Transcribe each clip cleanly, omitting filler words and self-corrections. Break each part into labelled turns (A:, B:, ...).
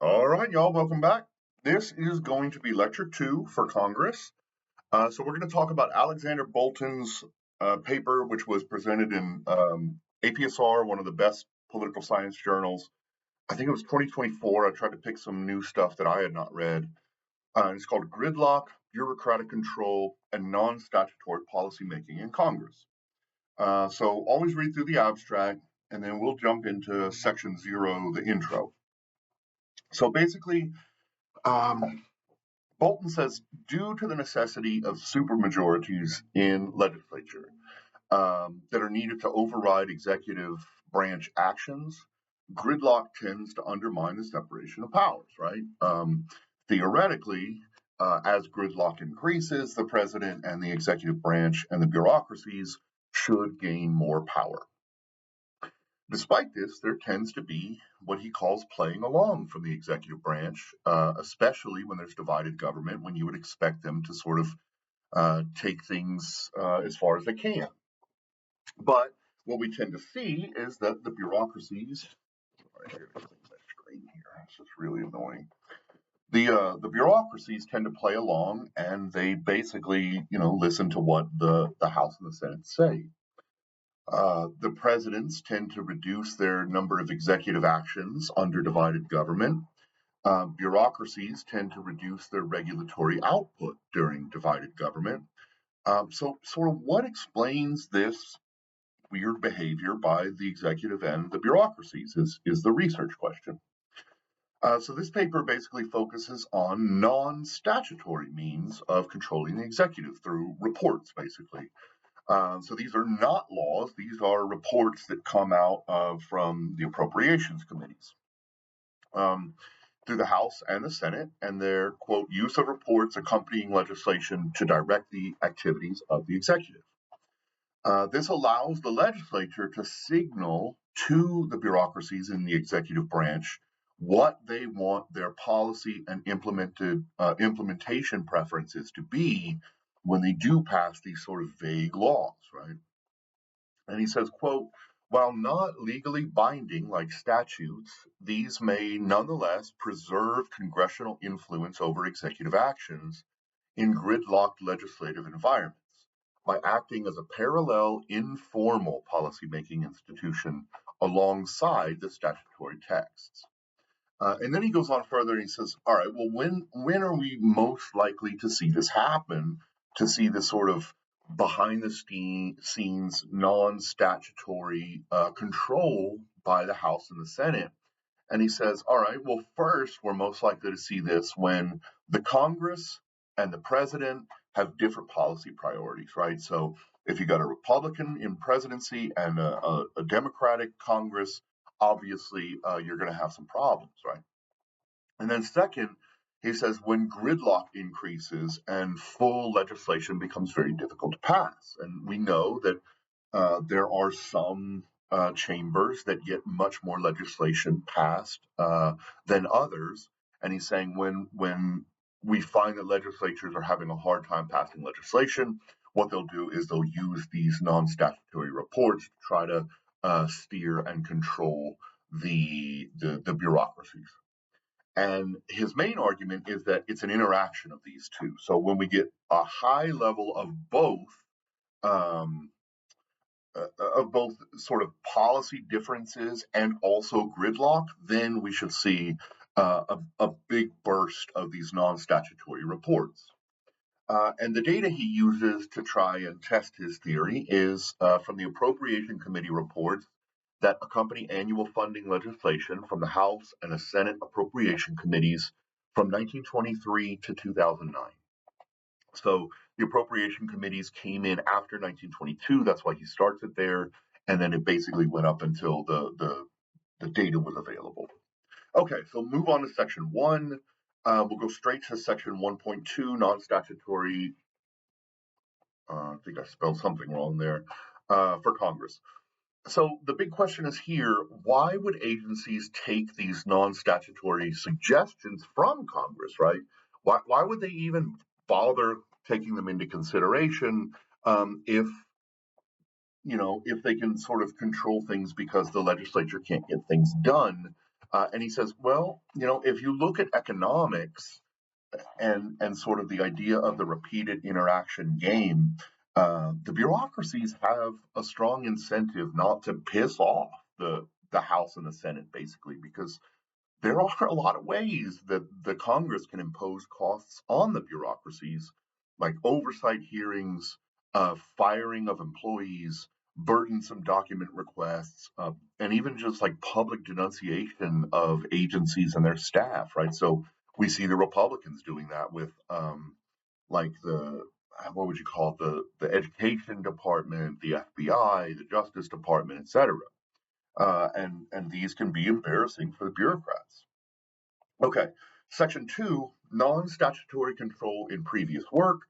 A: All right, y'all, welcome back. This is going to be lecture 2 for Congress. So we're going to talk about Alexander Bolton's paper, which was presented in APSR, one of the best political science journals. I think it was 2024. I tried to pick some new stuff that I had not read. It's called Gridlock, Bureaucratic Control, and Non-Statutory Policymaking in Congress. So always read through the abstract, and then we'll jump into section 0, the intro. So basically, Bolton says, due to the necessity of supermajorities in legislature that are needed to override executive branch actions, gridlock tends to undermine the separation of powers, right? Theoretically, as gridlock increases, the president and the executive branch and the bureaucracies should gain more power. Despite this, there tends to be what he calls playing along from the executive branch, especially when there's divided government, when you would expect them to sort of take things as far as they can. But what we tend to see is that the bureaucracies, sorry, I gotta clean my screen here. This is really annoying. The bureaucracies tend to play along, and they basically, listen to what the House and the Senate say. The presidents tend to reduce their number of executive actions under divided government. Bureaucracies tend to reduce their regulatory output during divided government. So, sort of, what explains this weird behavior by the executive and the bureaucracies is the research question. So, this paper basically focuses on non-statutory means of controlling the executive through reports, basically. So these are not laws, these are reports that come out from the appropriations committees through the House and the Senate, and their, quote, use of reports accompanying legislation to direct the activities of the executive. This allows the legislature to signal to the bureaucracies in the executive branch what they want their policy and implementation preferences to be when they do pass these sort of vague laws, right? And he says, quote, while not legally binding like statutes, these may nonetheless preserve congressional influence over executive actions in gridlocked legislative environments by acting as a parallel informal policymaking institution alongside the statutory texts. And then he goes on further and he says, all right, well, when are we most likely to see this happen, to see this sort of behind the scenes non-statutory control by the House and the Senate? And he says, all right, well, first, we're most likely to see this when the Congress and the president have different policy priorities, right? So if you got a Republican in presidency and a Democratic Congress, obviously you're going to have some problems, right? And then second, he says when gridlock increases and full legislation becomes very difficult to pass. And we know that there are some chambers that get much more legislation passed than others. And he's saying when we find that legislatures are having a hard time passing legislation, what they'll do is they'll use these non-statutory reports to try to steer and control the bureaucracies. And his main argument is that it's an interaction of these two. So when we get a high level um, of both sort of policy differences and also gridlock, then we should see a big burst of these non-statutory reports. And the data he uses to try and test his theory is from the Appropriation Committee reports that accompany annual funding legislation from the House and the Senate Appropriation Committees from 1923 to 2009. So the appropriation committees came in after 1922. That's why he starts it there. And then it basically went up until the data was available. Okay, so move on to section 1. We'll go straight to section 1.2, non-statutory. I think I spelled something wrong there, for Congress. So the big question is here, why would agencies take these non-statutory suggestions from Congress, right? Why would they even bother taking them into consideration if they can sort of control things because the legislature can't get things done? And he says, well, if you look at economics and sort of the idea of the repeated interaction game, the bureaucracies have a strong incentive not to piss off the House and the Senate, basically, because there are a lot of ways that the Congress can impose costs on the bureaucracies, like oversight hearings, firing of employees, burdensome document requests, and even just like public denunciation of agencies and their staff, right? So we see the Republicans doing that with like the what would you call it, the education department, the FBI, the Justice Department, etc. And these can be embarrassing for the bureaucrats. Okay, section two, non-statutory control in previous work.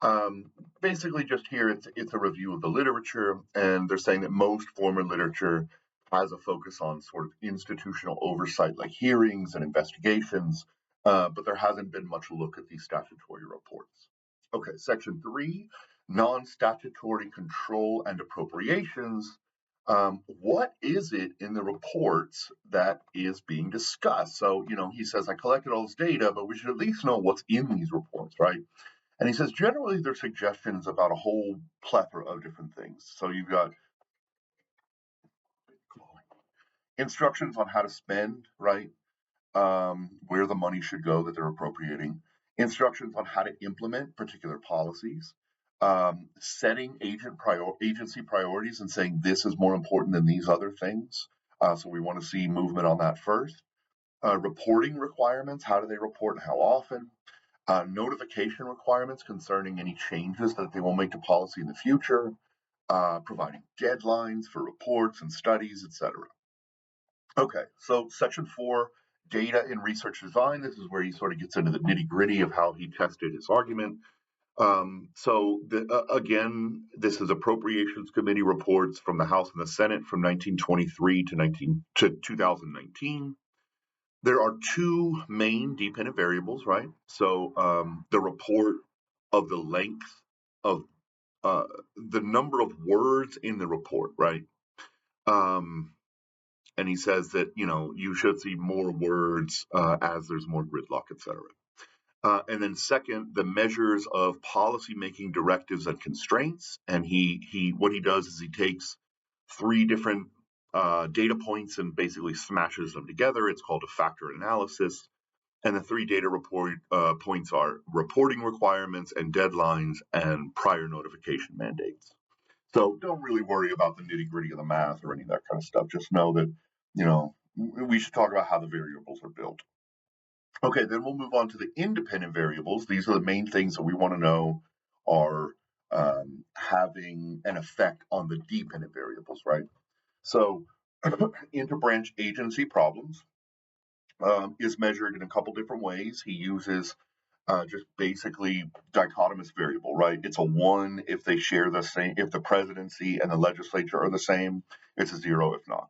A: Um, Basically, just here it's a review of the literature, and they're saying that most former literature has a focus on sort of institutional oversight, like hearings and investigations, but there hasn't been much look at these statutory reports. Okay, section three, non-statutory control and appropriations. What is it in the reports that is being discussed? So, he says, I collected all this data, but we should at least know what's in these reports, right? And he says, generally, they're suggestions about a whole plethora of different things. So you've got instructions on how to spend, right? Where the money should go that they're appropriating, instructions on how to implement particular policies, setting agency priorities and saying this is more important than these other things. So we want to see movement on that first. Reporting requirements, how do they report and how often? Notification requirements concerning any changes that they will make to policy in the future, providing deadlines for reports and studies, etc. Okay, so section four, data in research design. This is where he sort of gets into the nitty gritty of how he tested his argument. Again, this is Appropriations Committee reports from the House and the Senate from 1923 to 2019. There are two main dependent variables, right? So the report of the length of uh, the number of words in the report, right? Um, and he says that you should see more words as there's more gridlock, etc. And then second, the measures of policymaking directives and constraints. And he what he does is he takes three different data points and basically smashes them together. It's called a factor analysis. And the three data points are reporting requirements and deadlines and prior notification mandates. So don't really worry about the nitty gritty of the math or any of that kind of stuff. Just know that, we should talk about how the variables are built. Okay, then we'll move on to the independent variables. These are the main things that we want to know are having an effect on the dependent variables, right? So interbranch agency problems is measured in a couple different ways. He uses just basically dichotomous variable, right? It's a one if they share the same, if the presidency and the legislature are the same, it's a zero if not.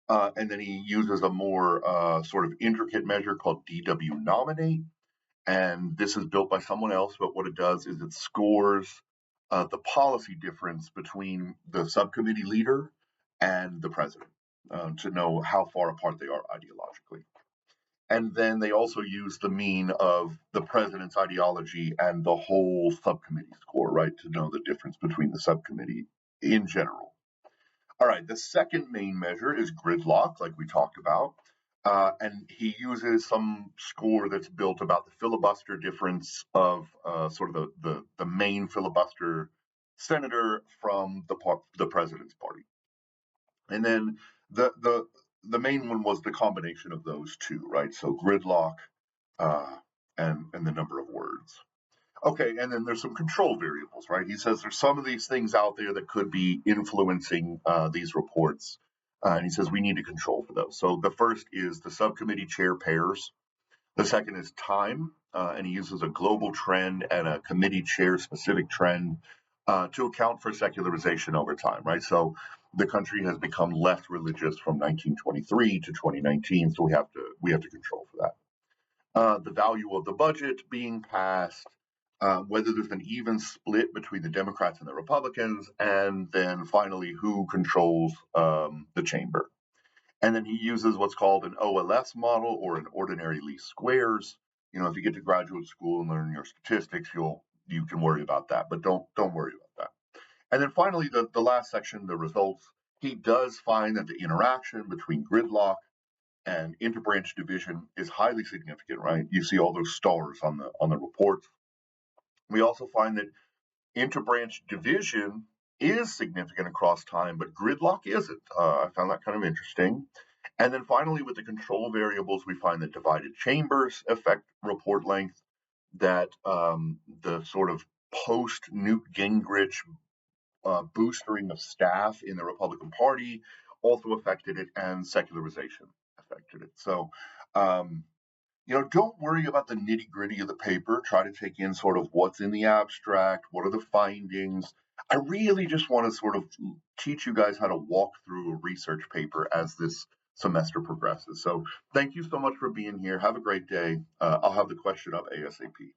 A: And then he uses a more sort of intricate measure called DW nominate. And this is built by someone else, but what it does is it scores the policy difference between the subcommittee leader and the president to know how far apart they are ideologically. And then they also use the mean of the president's ideology and the whole subcommittee score, right, to know the difference between the subcommittee in general. All right, the second main measure is gridlock, like we talked about. And he uses some score that's built about the filibuster difference of sort of the main filibuster senator from the president's party. And then the main one was the combination of those two, right? So gridlock uh, and the number of words. Okay, and then there's some control variables, right? He says there's some of these things out there that could be influencing these reports. And he says we need to control for those. So the first is the subcommittee chair pairs. The second is time, and he uses a global trend and a committee chair specific trend to account for secularization over time, right? So the country has become less religious from 1923 to 2019, so we have to control for that. The value of the budget being passed, whether there's an even split between the Democrats and the Republicans, and then finally who controls the chamber. And then he uses what's called an OLS model, or an ordinary least squares. If you get to graduate school and learn your statistics, you can worry about that, but don't worry about that. And then finally, the last section, the results. He does find that the interaction between gridlock and interbranch division is highly significant, right? You see all those stars on the reports. We also find that interbranch division is significant across time, but gridlock isn't. I found that kind of interesting. And then finally, with the control variables, we find that divided chambers affect report length, that the sort of post Newt Gingrich boostering of staff in the Republican Party also affected it, and secularization affected it. So, um, don't worry about the nitty gritty of the paper. Try to take in sort of what's in the abstract, what are the findings. I really just want to sort of teach you guys how to walk through a research paper as this semester progresses. So, thank you so much for being here. Have a great day. I'll have the question up ASAP.